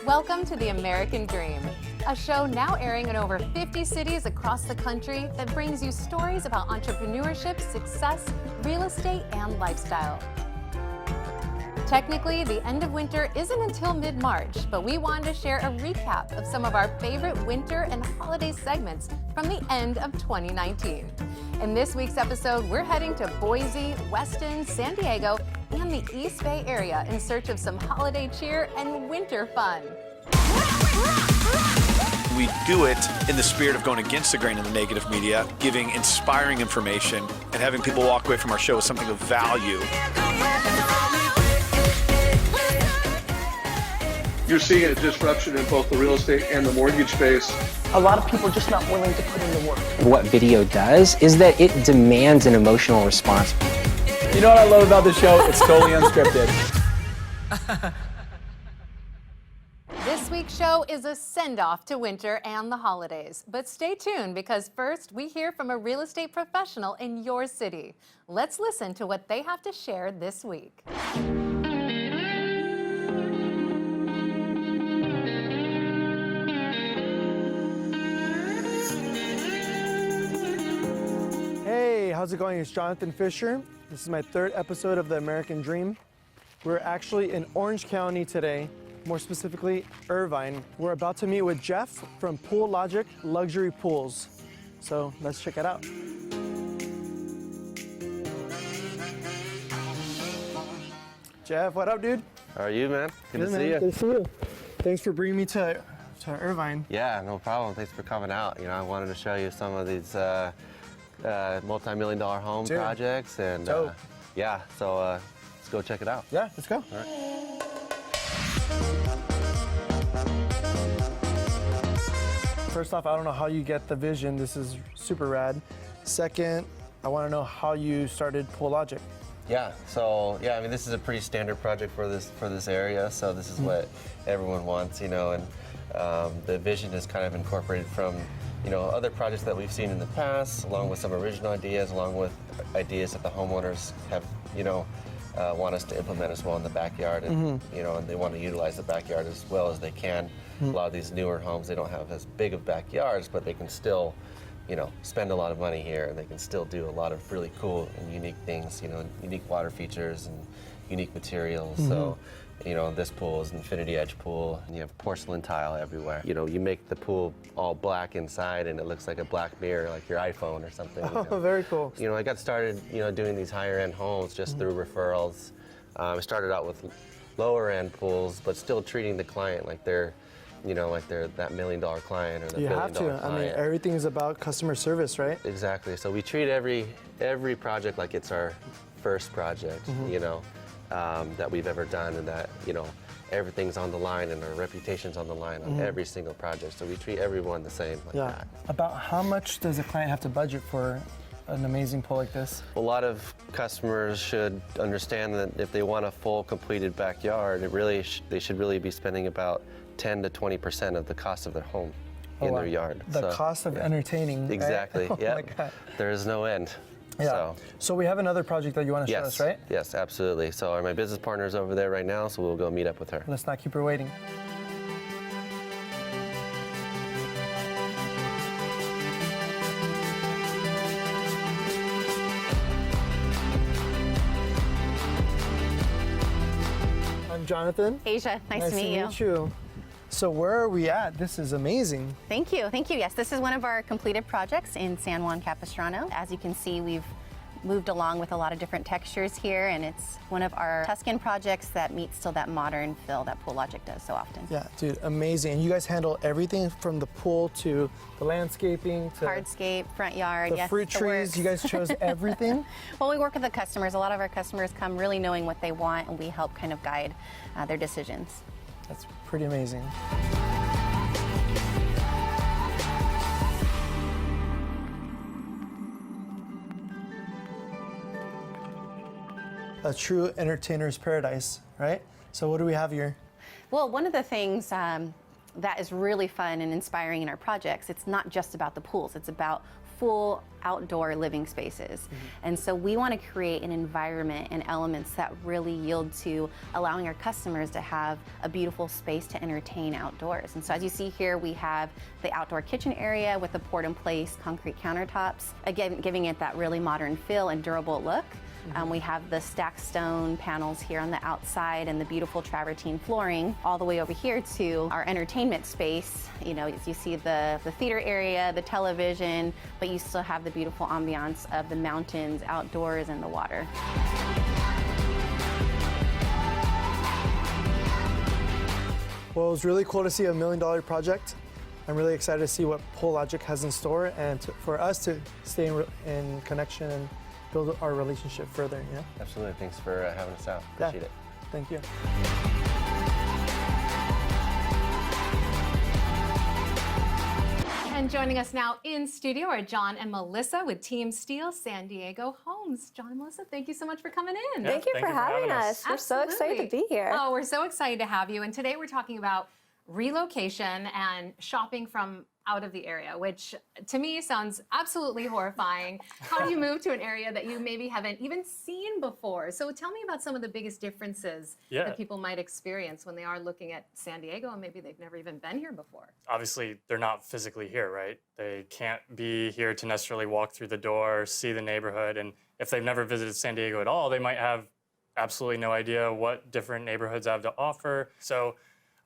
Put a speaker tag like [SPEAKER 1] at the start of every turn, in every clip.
[SPEAKER 1] Welcome to The American Dream, a show now airing in over 50 cities across the country that brings you stories about entrepreneurship, success, real estate, and lifestyle. Technically, the end of winter isn't until mid-March, but we wanted to share a recap of some of our favorite winter and holiday segments from the end of 2019. In this week's episode, we're heading to Boise, Weston, San Diego, and the East Bay area in search of some holiday cheer and winter fun.
[SPEAKER 2] We do it in the spirit of going against the grain of the negative media, giving inspiring information, and having people walk away from our show with something of value.
[SPEAKER 3] You're seeing a disruption in both the real estate and the mortgage space.
[SPEAKER 4] A lot of people are just not willing to put in the work.
[SPEAKER 5] What video does is that it demands an emotional response.
[SPEAKER 6] You know what I love about the show? It's totally unscripted.
[SPEAKER 1] This week's show is a send-off to winter and the holidays. But stay tuned, because first we hear from a real estate professional in your city. Let's listen to what they have to share this week.
[SPEAKER 7] Hey, how's it going? It's Jonathan Fisher. This is my third episode of The American Dream. We're actually in Orange County today, more specifically Irvine. We're about to meet with Jeff from Pool Logic Luxury Pools. So let's check it out. Jeff, what up, dude?
[SPEAKER 8] How are you, man? Good to see you.
[SPEAKER 7] Good to see you. Thanks for bringing me to Irvine.
[SPEAKER 8] Yeah, no problem. Thanks for coming out. You know, I wanted to show you some of these multi-million-dollar home projects, and yeah, so let's go check it out.
[SPEAKER 7] Yeah, let's go.
[SPEAKER 8] All right.
[SPEAKER 7] First off, I don't know how you get the vision. This is super rad. Second, I want to know how you started Pool Logic.
[SPEAKER 8] Yeah, so I mean, this is a pretty standard project for this area. So this is what everyone wants, you know, and the vision is kind of incorporated from, you know, other projects that we've seen in the past, along with some original ideas, along with ideas that the homeowners have, you know, want us to implement as well in the backyard, and you know, and they want to utilize the backyard as well as they can. A lot of these newer homes, they don't have as big of backyards, but they can still, you know, spend a lot of money here, and they can still do a lot of really cool and unique things, you know, unique water features and unique materials. So, you know, this pool is an infinity edge pool, and you have porcelain tile everywhere. You know, you make the pool all black inside, and it looks like a black mirror, like your iPhone or something.
[SPEAKER 7] Oh,
[SPEAKER 8] you know.
[SPEAKER 7] very cool.
[SPEAKER 8] You know, I got started, you know, doing these higher end homes just through referrals. I started out with lower end pools, but still treating the client like they're, you know, like they're that $1 million client or the $1 billion
[SPEAKER 7] have to.
[SPEAKER 8] client.
[SPEAKER 7] I mean, everything is about customer service, right?
[SPEAKER 8] Exactly. So we treat every project like it's our first project, you know, that we've ever done, and that, you know, everything's on the line and our reputation's on the line on every single project. So we treat everyone the same like that.
[SPEAKER 7] About how much does a client have to budget for an amazing pool like this?
[SPEAKER 8] A lot of customers should understand that if they want a full completed backyard, they should really be spending about 10 to 20% of the cost of their home in their yard.
[SPEAKER 7] The cost of entertaining.
[SPEAKER 8] Exactly.
[SPEAKER 7] Right?
[SPEAKER 8] Yeah.
[SPEAKER 7] Oh my God.
[SPEAKER 8] There is no end.
[SPEAKER 7] Yeah. So we have another project that you want to show us, right?
[SPEAKER 8] Yes, absolutely. So my business partner is over there right now, so we'll go meet up with her.
[SPEAKER 7] Let's not keep her waiting. I'm Jonathan.
[SPEAKER 9] Asia, nice to meet you.
[SPEAKER 7] So where are we at? This is amazing.
[SPEAKER 9] Thank you, thank you. Yes, this is one of our completed projects in San Juan Capistrano. As you can see, we've moved along with a lot of different textures here, and it's one of our Tuscan projects that meets still that modern feel that Pool Logic does so often.
[SPEAKER 7] Yeah, dude, amazing. And you guys handle everything from the pool to the landscaping to
[SPEAKER 9] hardscape, front yard,
[SPEAKER 7] the fruit trees. You guys chose everything?
[SPEAKER 9] Well, we work with the customers. A lot of our customers come really knowing what they want, and we help kind of guide their decisions.
[SPEAKER 7] That's pretty amazing. A true entertainer's paradise, right? So what do we have here?
[SPEAKER 9] Well, one of the things that is really fun and inspiring in our projects, it's not just about the pools, it's about full outdoor living spaces. And so we want to create an environment and elements that really yield to allowing our customers to have a beautiful space to entertain outdoors. And so as you see here, we have the outdoor kitchen area with the poured-in-place concrete countertops, again, giving it that really modern feel and durable look. We have the stacked stone panels here on the outside and the beautiful travertine flooring all the way over here to our entertainment space. You know, as you see the theater area, the television, but you still have the beautiful ambiance of the mountains, outdoors, and the water.
[SPEAKER 7] Well, it was really cool to see a $1 million project. I'm really excited to see what PoleLogic has in store and for us to stay in connection and build our relationship further. Yeah.
[SPEAKER 8] Absolutely. Thanks for having us out. Appreciate it.
[SPEAKER 7] Thank you.
[SPEAKER 1] And joining us now in studio are John and Melissa with Team Steele San Diego Homes. John and Melissa, thank you so much for coming in.
[SPEAKER 10] Thank you for having us. We're so excited to be here.
[SPEAKER 1] Oh, we're so excited to have you. And today we're talking about relocation and shopping from out of the area, which to me sounds absolutely horrifying. How do you move to an area that you maybe haven't even seen before? So tell me about some of the biggest differences that people might experience when they are looking at San Diego and maybe they've never even been here before.
[SPEAKER 11] Obviously, they're not physically here, right? They can't be here to necessarily walk through the door, see the neighborhood, and if they've never visited San Diego at all, they might have absolutely no idea what different neighborhoods have to offer. So,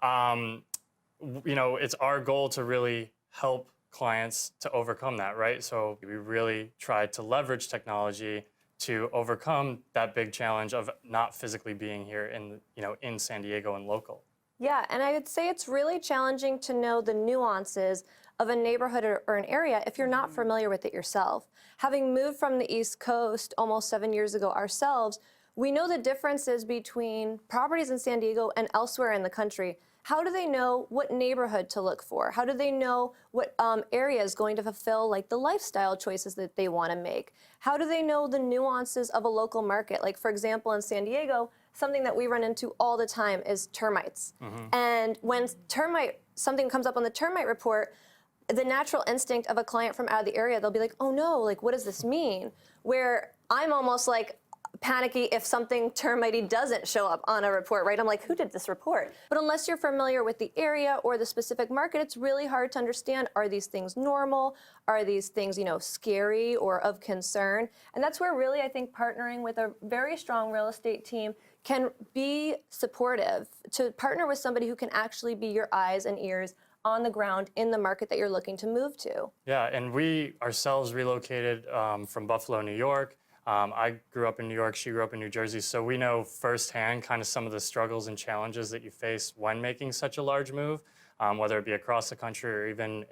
[SPEAKER 11] you know, it's our goal to really help clients to overcome that, right? So we really try to leverage technology to overcome that big challenge of not physically being here in San Diego and local.
[SPEAKER 10] Yeah, and I would say it's really challenging to know the nuances of a neighborhood or an area if you're not familiar with it yourself. Having moved from the East Coast almost 7 years ago ourselves, we know the differences between properties in San Diego and elsewhere in the country. How do they know what neighborhood to look for? How do they know what area is going to fulfill like the lifestyle choices that they want to make? How do they know the nuances of a local market? Like for example, in San Diego, something that we run into all the time is termites. And when something comes up on the termite report, the natural instinct of a client from out of the area, they'll be like, oh no, like what does this mean? Where I'm almost like, panicky if something termitey doesn't show up on a report, right? I'm like, who did this report? But unless you're familiar with the area or the specific market, it's really hard to understand, are these things normal? Are these things, you know, scary or of concern? And that's where really I think partnering with a very strong real estate team can be supportive, to partner with somebody who can actually be your eyes and ears on the ground in the market that you're looking to move to.
[SPEAKER 11] Yeah, and we ourselves relocated from Buffalo, New York. I grew up in New York, she grew up in New Jersey, so we know firsthand kind of some of the struggles and challenges that you face when making such a large move, whether it be across the country or even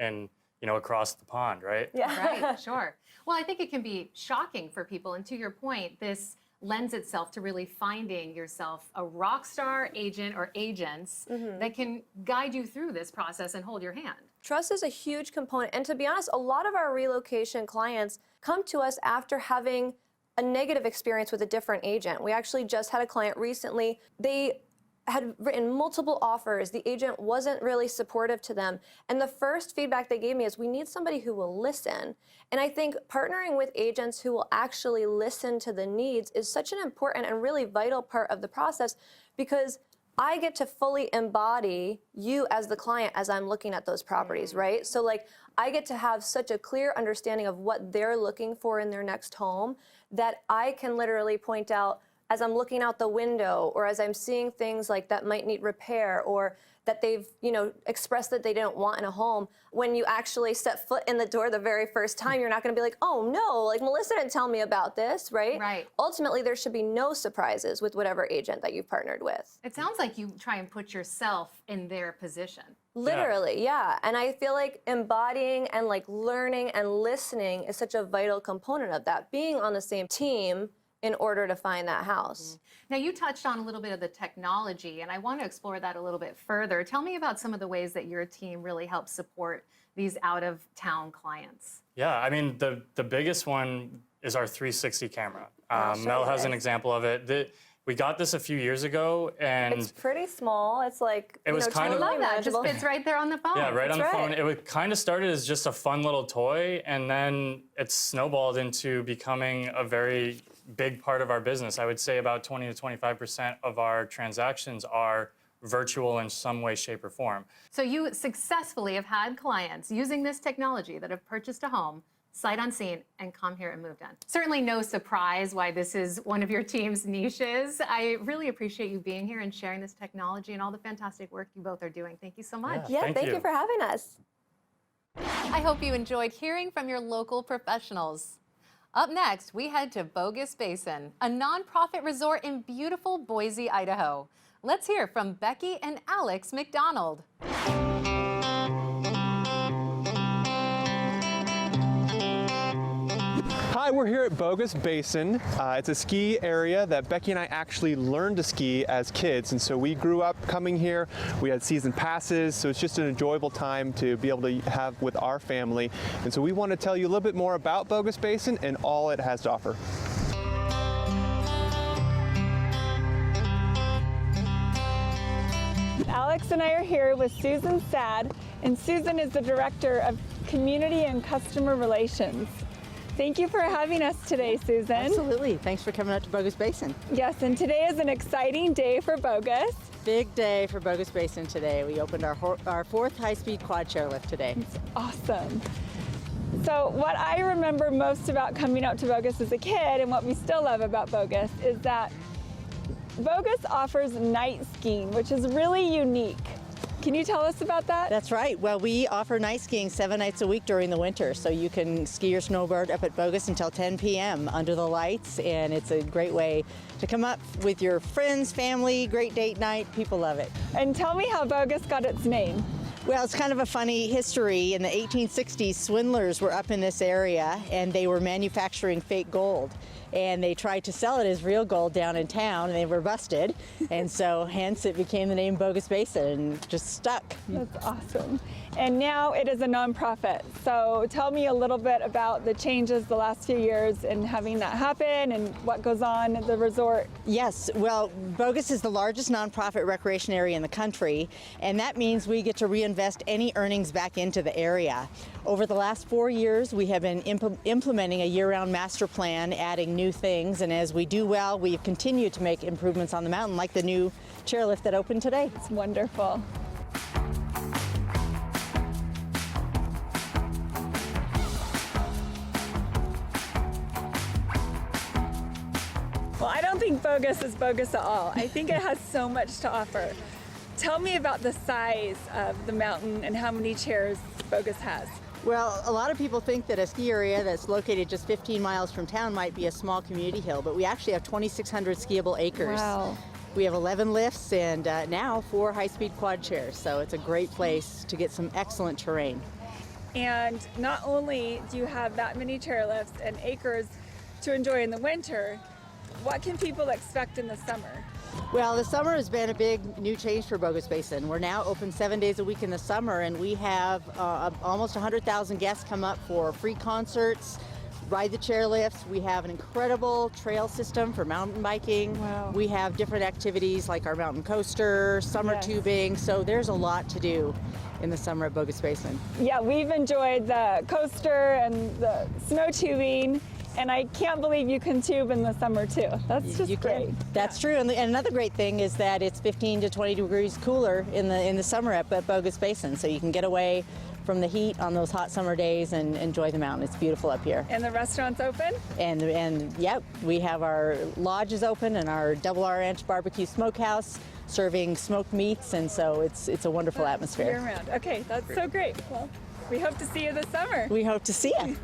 [SPEAKER 11] across the pond, right?
[SPEAKER 1] Yeah. Right, sure. Well, I think it can be shocking for people, and to your point, this lends itself to really finding yourself a rock star agent or agents that can guide you through this process and hold your hand.
[SPEAKER 10] Trust is a huge component, and to be honest, a lot of our relocation clients come to us after having a negative experience with a different agent. We actually just had a client recently. They had written multiple offers. The agent wasn't really supportive to them. And the first feedback they gave me is, we need somebody who will listen. And I think partnering with agents who will actually listen to the needs is such an important and really vital part of the process, because I get to fully embody you as the client as I'm looking at those properties, right? So like, I get to have such a clear understanding of what they're looking for in their next home that I can literally point out as I'm looking out the window, or as I'm seeing things like that might need repair, or that they've, expressed that they don't want in a home. When you actually set foot in the door the very first time, you're not gonna be like, oh no, like Melissa didn't tell me about this, right?
[SPEAKER 1] Right.
[SPEAKER 10] Ultimately, there should be no surprises with whatever agent that you've partnered with.
[SPEAKER 1] It sounds like you try and put yourself in their position.
[SPEAKER 10] Literally, yeah. And I feel like embodying and like learning and listening is such a vital component of that, being on the same team in order to find that house.
[SPEAKER 1] Now, you touched on a little bit of the technology, and I want to explore that a little bit further. Tell me about some of the ways that your team really helps support these out-of-town clients.
[SPEAKER 11] Yeah, I mean, the biggest one is our 360 camera. Mel has an example of it. We got this a few years ago, and
[SPEAKER 10] It's pretty small. It's like,
[SPEAKER 11] it was kind of
[SPEAKER 1] I love that. It just fits right there on the phone.
[SPEAKER 11] yeah, right on the
[SPEAKER 10] That's
[SPEAKER 11] phone.
[SPEAKER 10] right.
[SPEAKER 11] It kind of started as just a fun little toy, and then it snowballed into becoming a very big part of our business. I would say about 20 to 25% of our transactions are virtual in some way, shape, or form.
[SPEAKER 1] So you successfully have had clients using this technology that have purchased a home, sight unseen, and come here and moved in. Certainly no surprise why this is one of your team's niches. I really appreciate you being here and sharing this technology and all the fantastic work you both are doing. Thank you so much.
[SPEAKER 10] Yeah, thank you for having us.
[SPEAKER 1] I hope you enjoyed hearing from your local professionals. Up next, we head to Bogus Basin, a nonprofit resort in beautiful Boise, Idaho. Let's hear from Becky and Alex McDonald.
[SPEAKER 7] Hi, we're here at Bogus Basin. It's a ski area that Becky and I actually learned to ski as kids, and so we grew up coming here. We had season passes, so it's just an enjoyable time to be able to have with our family. And so we want to tell you a little bit more about Bogus Basin and all it has to offer.
[SPEAKER 12] Alex and I are here with Susan Sad, and Susan is the Director of Community and Customer Relations. Thank you for having us today, Susan.
[SPEAKER 13] Absolutely. Thanks for coming out to Bogus Basin.
[SPEAKER 12] Yes, and today is an exciting day for Bogus.
[SPEAKER 13] Big day for Bogus Basin today. We opened our fourth high-speed quad chairlift today.
[SPEAKER 12] It's awesome. So what I remember most about coming out to Bogus as a kid, and what we still love about Bogus, is that Bogus offers night skiing, which is really unique. Can you tell us about that?
[SPEAKER 13] That's right. Well, we offer night skiing 7 nights a week during the winter, so you can ski your snowboard up at Bogus until 10 p.m. under the lights, and it's a great way to come up with your friends, family, great date night. People love it.
[SPEAKER 12] And tell me how Bogus got its name.
[SPEAKER 13] Well, it's kind of a funny history. In the 1860s, swindlers were up in this area, and they were manufacturing fake gold. And they tried to sell it as real gold down in town, and they were busted. And so hence it became the name Bogus Basin, and just stuck.
[SPEAKER 12] That's awesome. And now it is a nonprofit. So tell me a little bit about the changes the last few years and having that happen and what goes on at the resort.
[SPEAKER 13] Yes, well, Bogus is the largest nonprofit recreation area in the country, and that means we get to reinvest any earnings back into the area. Over the last 4 years, we have been implementing a year-round master plan, adding new things, and as we do well, we've continued to make improvements on the mountain, like the new chairlift that opened today.
[SPEAKER 12] It's wonderful. Well, I don't think Bogus is bogus at all. I think it has so much to offer. Tell me about the size of the mountain and how many chairs Bogus has.
[SPEAKER 13] Well, a lot of people think that a ski area that's located just 15 miles from town might be a small community hill, but we actually have 2,600 skiable acres.
[SPEAKER 12] Wow.
[SPEAKER 13] We have 11 lifts and now 4 high-speed quad chairs, so it's a great place to get some excellent terrain.
[SPEAKER 12] And not only do you have that many chairlifts and acres to enjoy in the winter, what can people expect in the summer?
[SPEAKER 13] Well, the summer has been a big new change for Bogus Basin. We're now open 7 days a week in the summer, and we have almost 100,000 guests come up for free concerts, ride the chairlifts. We have an incredible trail system for mountain biking.
[SPEAKER 12] Wow.
[SPEAKER 13] We have different activities like our mountain coaster, summer tubing, so there's a lot to do in the summer at Bogus Basin.
[SPEAKER 12] Yeah, we've enjoyed the coaster and the snow tubing. And I can't believe you can tube in the summer too. That's just great.
[SPEAKER 13] That's true. And another great thing is that it's 15 to 20 degrees cooler in the summer at Bogus Basin, so you can get away from the heat on those hot summer days and enjoy the mountain. It's beautiful up here.
[SPEAKER 12] And the restaurant's open?
[SPEAKER 13] And yep, we have our lodges open and our Double R Ranch Barbecue Smokehouse serving smoked meats, and so it's a wonderful atmosphere.
[SPEAKER 12] Year-round. Okay, that's so great. Well, we hope to see you this summer.
[SPEAKER 13] We hope to see you.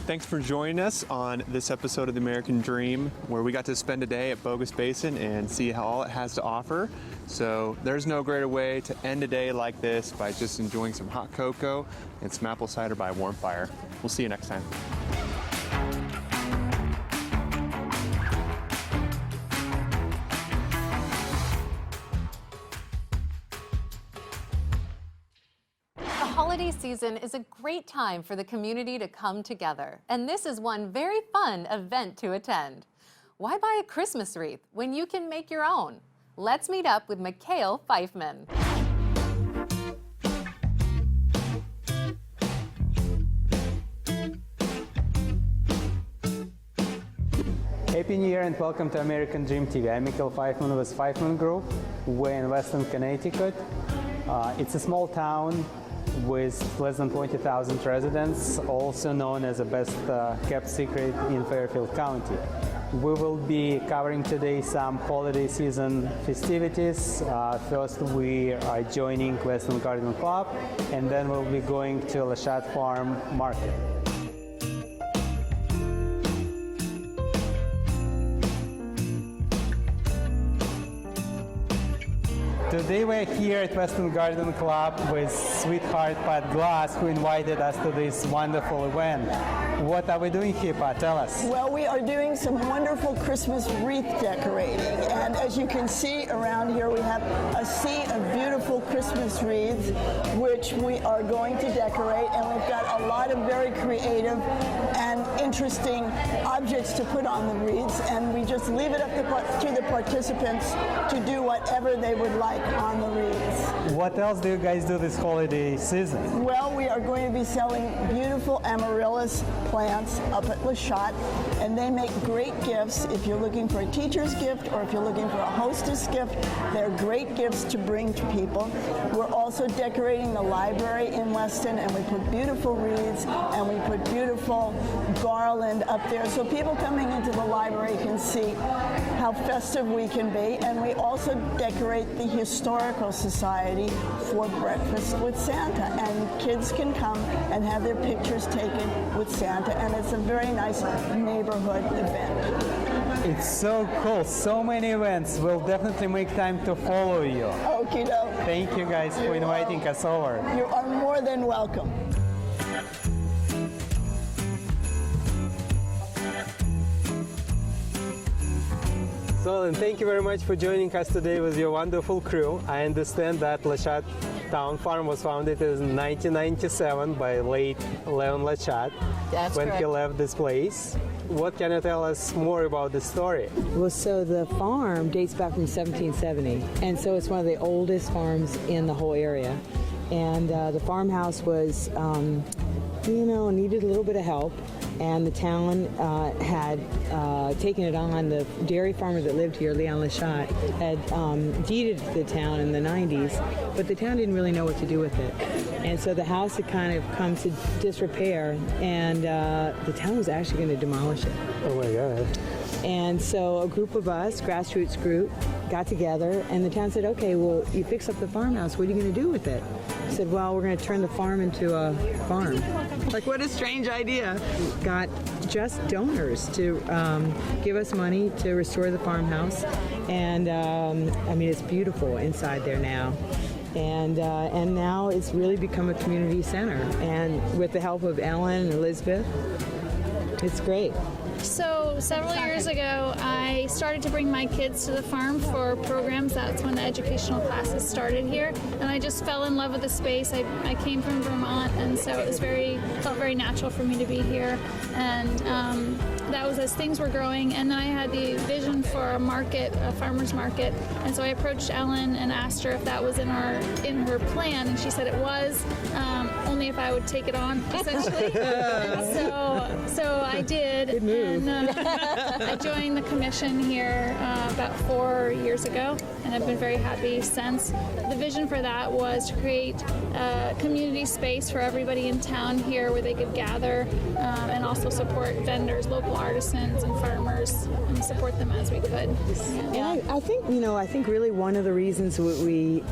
[SPEAKER 7] Thanks for joining us on this episode of The American Dream, where we got to spend a day at Bogus Basin and see how all it has to offer. So there's no greater way to end a day like this by just enjoying some hot cocoa and some apple cider by a warm fire. We'll see you next time.
[SPEAKER 1] holiday season is a great time for the community to come together, and this is one very fun event to attend. Why buy a Christmas wreath when you can make your own? Let's meet up with Mikhail Pfeifman.
[SPEAKER 6] Happy New Year and welcome to American Dream TV. I'm Mikhail Pfeifman with Pfeifman Group. We're in Western Connecticut. It's a small town with less than 20,000 residents, also known as the best kept secret in Fairfield County. We will be covering today some holiday season festivities. First, we are joining Western Garden Club, and then we'll be going to Lashat Farm Market. Today we're here at Western Garden Club with Sweetheart Pat Glass, who invited us to this wonderful event. What are we doing here, Pat? Tell us.
[SPEAKER 14] Well, we are doing some wonderful Christmas wreath decorating. And as you can see around here, we have a sea of beautiful Christmas wreaths, which we are going to decorate. And we've got a lot of very creative and interesting objects to put on the wreaths. And we just leave it up to the participants to do whatever they would like on the wreaths.
[SPEAKER 6] What else do you guys do this holiday season?
[SPEAKER 14] Well, we are going to be selling beautiful amaryllis plants up at Lashat, and they make great gifts. If you're looking for a teacher's gift or if you're looking for a hostess gift, they're great gifts to bring to people. We're also decorating the library in Weston, and we put beautiful wreaths and we put beautiful garland up there so people coming into the library can see how festive we can be. And we also decorate the Historical Society for breakfast with Santa, and kids can come and have their pictures taken with Santa, and it's a very nice neighborhood event.
[SPEAKER 6] It's so cool, so many events. We'll definitely make time to follow you.
[SPEAKER 14] Okie doke.
[SPEAKER 6] Thank you guys for inviting us over.
[SPEAKER 14] You are more than welcome.
[SPEAKER 6] So, and thank you very much for joining us today with your wonderful crew. I understand that Lashat Town Farm was founded in 1997 by late Leon Lashat.
[SPEAKER 15] That's
[SPEAKER 6] when
[SPEAKER 15] correct.
[SPEAKER 6] he left this place. What can you tell us more about the story?
[SPEAKER 15] Well, so the farm dates back from 1770, and so it's one of the oldest farms in the whole area. And the farmhouse was, needed a little bit of help, and the town had taken it on. The dairy farmer that lived here, Leon Lashat, had deeded the town in the 90s, but the town didn't really know what to do with it. And so the house had kind of come to disrepair, and the town was actually going to demolish it.
[SPEAKER 6] Oh my God.
[SPEAKER 15] And so a group of us, grassroots group, got together, and the town said, okay, well, you fix up the farmhouse, what are you going to do with it? I said, well, we're going to turn the farm into a farm. Like, what a strange idea. Got just donors to give us money to restore the farmhouse, and it's beautiful inside there now. And now it's really become a community center, and with the help of Ellen and Elizabeth, it's great.
[SPEAKER 16] So several years ago, I started to bring my kids to the farm for programs. That's when the educational classes started here, and I just fell in love with the space. I came from Vermont, and so it was felt very natural for me to be here. And that was as things were growing, and then I had the vision for a market, a farmer's market, and so I approached Ellen and asked her if that was in her plan, and she said it was, only if I would take it on, essentially. So I did.
[SPEAKER 15] Good move.
[SPEAKER 16] And I joined the commission here about 4 years ago, and I've been very happy since. The vision for that was to create a community space for everybody in town here where they could gather and also support vendors, local artisans and farmers, and support them as we could.
[SPEAKER 15] Yeah. And I think really one of the reasons we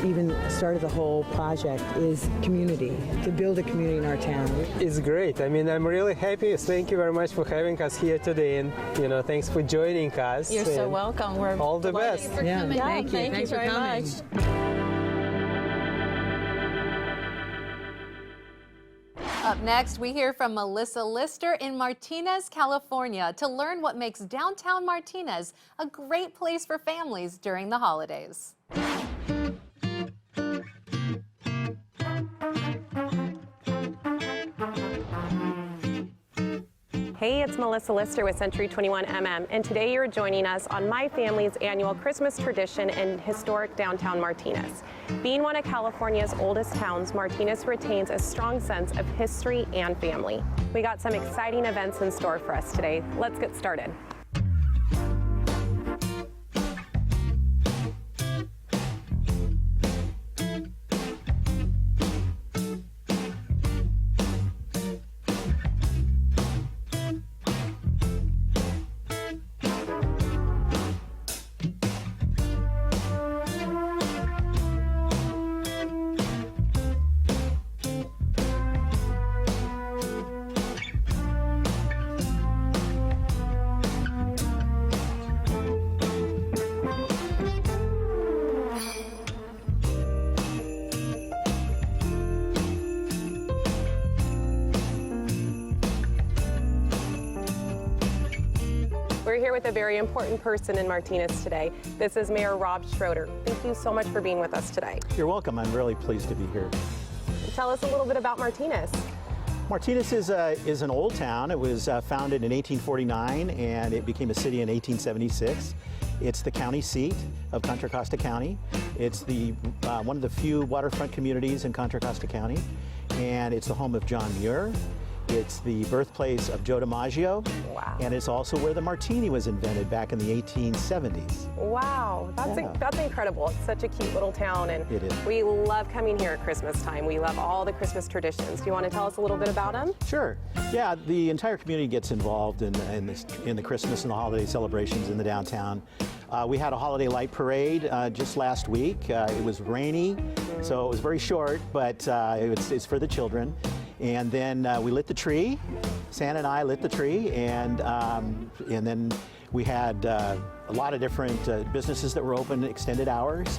[SPEAKER 15] even started the whole project is community, to build a community in our town.
[SPEAKER 6] It's great. I mean, I'm really happy. Thank you very much for having us here today, and thanks for joining us.
[SPEAKER 17] You're so welcome. We're
[SPEAKER 6] all the best.
[SPEAKER 16] For coming.
[SPEAKER 15] Thank you.
[SPEAKER 17] Thank
[SPEAKER 15] Thanks
[SPEAKER 17] you
[SPEAKER 15] for
[SPEAKER 17] very
[SPEAKER 15] coming.
[SPEAKER 17] much.
[SPEAKER 1] Up next, we hear from Melissa Lister in Martinez, California, to learn what makes downtown Martinez a great place for families during the holidays.
[SPEAKER 17] it's Melissa Lister with Century 21mm, and today you're joining us on my family's annual Christmas tradition in historic downtown Martinez. Being one of California's oldest towns, Martinez retains a strong sense of history and family. We got some exciting events in store for us today. Let's get started. We're here with a very important person in Martinez today. This is Mayor Rob Schroeder. Thank you so much for being with us today.
[SPEAKER 18] You're welcome. I'm really pleased to be here.
[SPEAKER 17] Tell us a little bit about Martinez.
[SPEAKER 18] Martinez is an old town. It was founded in 1849 and it became a city in 1876. It's the county seat of Contra Costa County. It's the one of the few waterfront communities in Contra Costa County, and it's the home of John Muir. It's the birthplace of Joe DiMaggio.
[SPEAKER 17] Wow.
[SPEAKER 18] And it's also where the martini was invented back in the 1870s.
[SPEAKER 17] Wow, that's incredible. It's such a cute little town, and
[SPEAKER 18] it is.
[SPEAKER 17] We love coming here at Christmas time. We love all the Christmas traditions. Do you want to tell us a little bit about them?
[SPEAKER 18] Sure. Yeah, the entire community gets involved in the Christmas and the holiday celebrations in the downtown. We had a holiday light parade just last week. It was rainy, so it was very short, but it's for the children. And then we lit the tree. Santa and I lit the tree, and then we had a lot of different businesses that were open extended hours.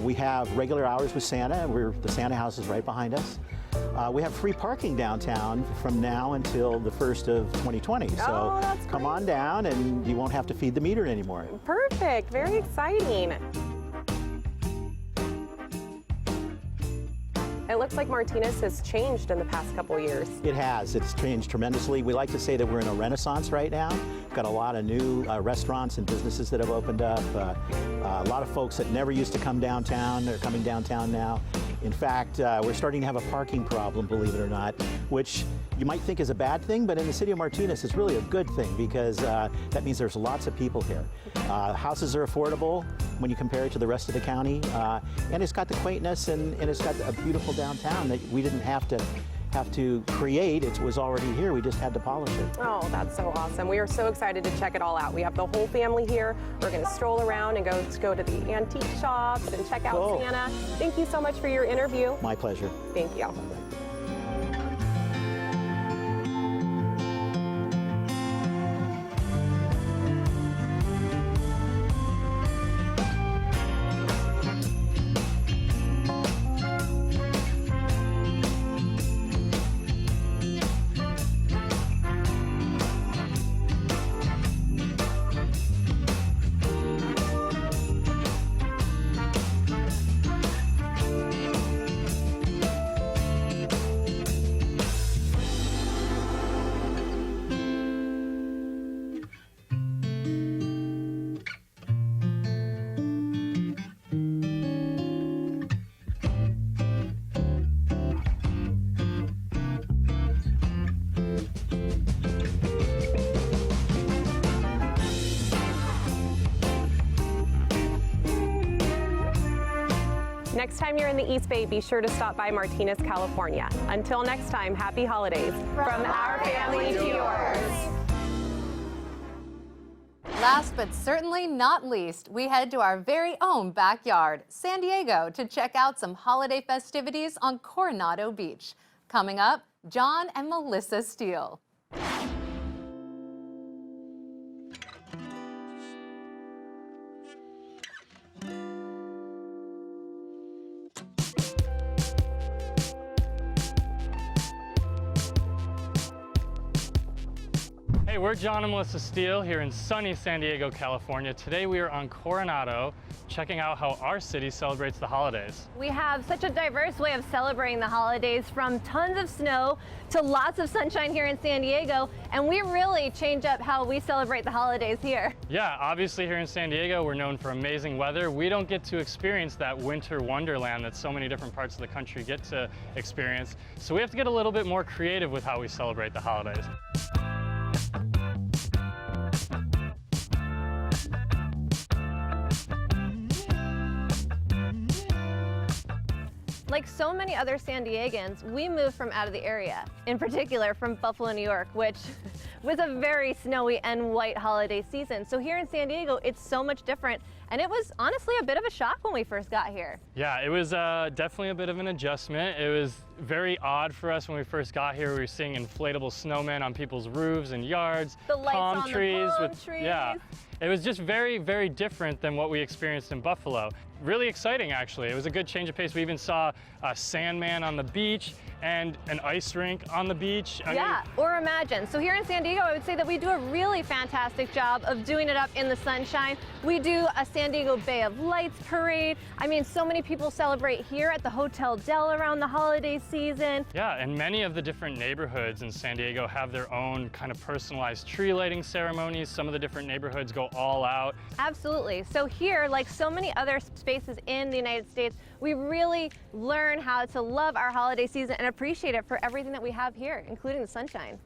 [SPEAKER 18] We have regular hours with Santa. The Santa house is right behind us. We have free parking downtown from now until the 1st of 2020. So
[SPEAKER 17] that's
[SPEAKER 18] come on down, and you won't have to feed the meter anymore.
[SPEAKER 17] Perfect. Very exciting. It looks like Martinez has changed in the past couple of years.
[SPEAKER 18] It has. It's changed tremendously. We like to say that we're in a renaissance right now. We've got a lot of new restaurants and businesses that have opened up. A lot of folks that never used to come downtown are coming downtown now. In fact, we're starting to have a parking problem, believe it or not, which you might think is a bad thing, but in the city of Martinez, it's really a good thing because that means there's lots of people here. Houses are affordable when you compare it to the rest of the county, and it's got the quaintness and it's got a beautiful downtown that we didn't have to create. It was already here. We just had to polish it.
[SPEAKER 17] Oh, that's so awesome. We are so excited to check it all out. We have the whole family here. We're going to stroll around and go to the antique shops and check out Santa. Thank you so much for your interview.
[SPEAKER 18] My pleasure.
[SPEAKER 17] Thank you. Next time you're in the East Bay, be sure to stop by Martinez, California. Until next time, happy holidays. From our family to yours.
[SPEAKER 1] Last but certainly not least, we head to our very own backyard, San Diego, to check out some holiday festivities on Coronado Beach. Coming up, John and Melissa Steele.
[SPEAKER 11] Hey, we're John and Melissa Steele here in sunny San Diego, California. Today we are on Coronado, checking out how our city celebrates the holidays.
[SPEAKER 10] We have such a diverse way of celebrating the holidays, from tons of snow to lots of sunshine here in San Diego, and we really change up how we celebrate the holidays here.
[SPEAKER 11] Yeah, obviously here in San Diego, we're known for amazing weather. We don't get to experience that winter wonderland that so many different parts of the country get to experience. So we have to get a little bit more creative with how we celebrate the holidays.
[SPEAKER 10] Like so many other San Diegans, we moved from out of the area, in particular from Buffalo, New York, which was a very snowy and white holiday season. So here in San Diego, it's so much different, and it was honestly a bit of a shock when we first got here.
[SPEAKER 11] Yeah, it was definitely a bit of an adjustment. It was very odd for us when we first got here. We were seeing inflatable snowmen on people's roofs and yards,
[SPEAKER 10] the lights
[SPEAKER 11] palm
[SPEAKER 10] on
[SPEAKER 11] trees
[SPEAKER 10] the palm trees.
[SPEAKER 11] Yeah. It was just very, very different than what we experienced in Buffalo. Really exciting, actually. It was a good change of pace. We even saw a Sandman on the beach and an ice rink on the beach. I mean,
[SPEAKER 10] or imagine. So here in San Diego, I would say that we do a really fantastic job of doing it up in the sunshine. We do a San Diego Bay of Lights parade. I mean, so many people celebrate here at the Hotel Del around the holiday season.
[SPEAKER 11] Yeah, and many of the different neighborhoods in San Diego have their own kind of personalized tree lighting ceremonies. Some of the different neighborhoods go all out.
[SPEAKER 10] Absolutely. So here, like so many other spaces in the United States, we really learn how to love our holiday season and appreciate it for everything that we have here, including the sunshine.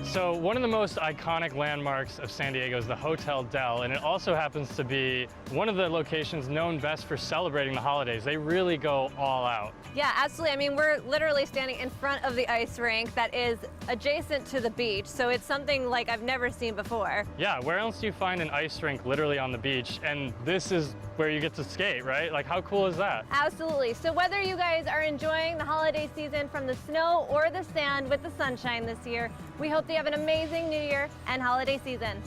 [SPEAKER 11] So one of the most iconic landmarks of San Diego is the Hotel Del, and it also happens to be one of the locations known best for celebrating the holidays. They really go all out.
[SPEAKER 10] Yeah, absolutely. I mean, we're literally standing in front of the ice rink that is adjacent to the beach, so it's something like I've never seen before.
[SPEAKER 11] Yeah, where else do you find an ice rink literally on the beach? And this is where you get to skate, right? Like, how cool is that?
[SPEAKER 10] Absolutely. So whether you guys are enjoying the holiday season from the snow or the sand with the sunshine this year, we hope that you have an amazing New Year and holiday season.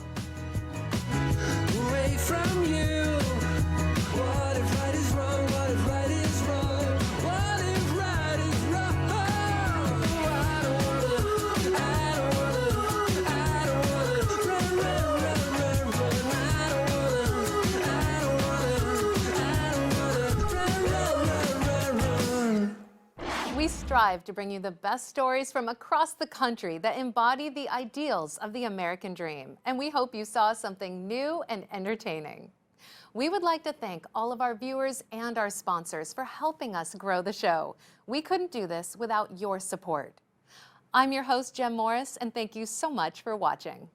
[SPEAKER 19] Away from you, what if right is wrong, what if right is wrong, what if right is wrong? I don't wanna run.
[SPEAKER 1] We strive to bring you the best stories from across the country that embody the ideals of the American dream, and we hope you saw something new and entertaining. We would like to thank all of our viewers and our sponsors for helping us grow the show. We couldn't do this without your support. I'm your host, Jem Morris, and thank you so much for watching.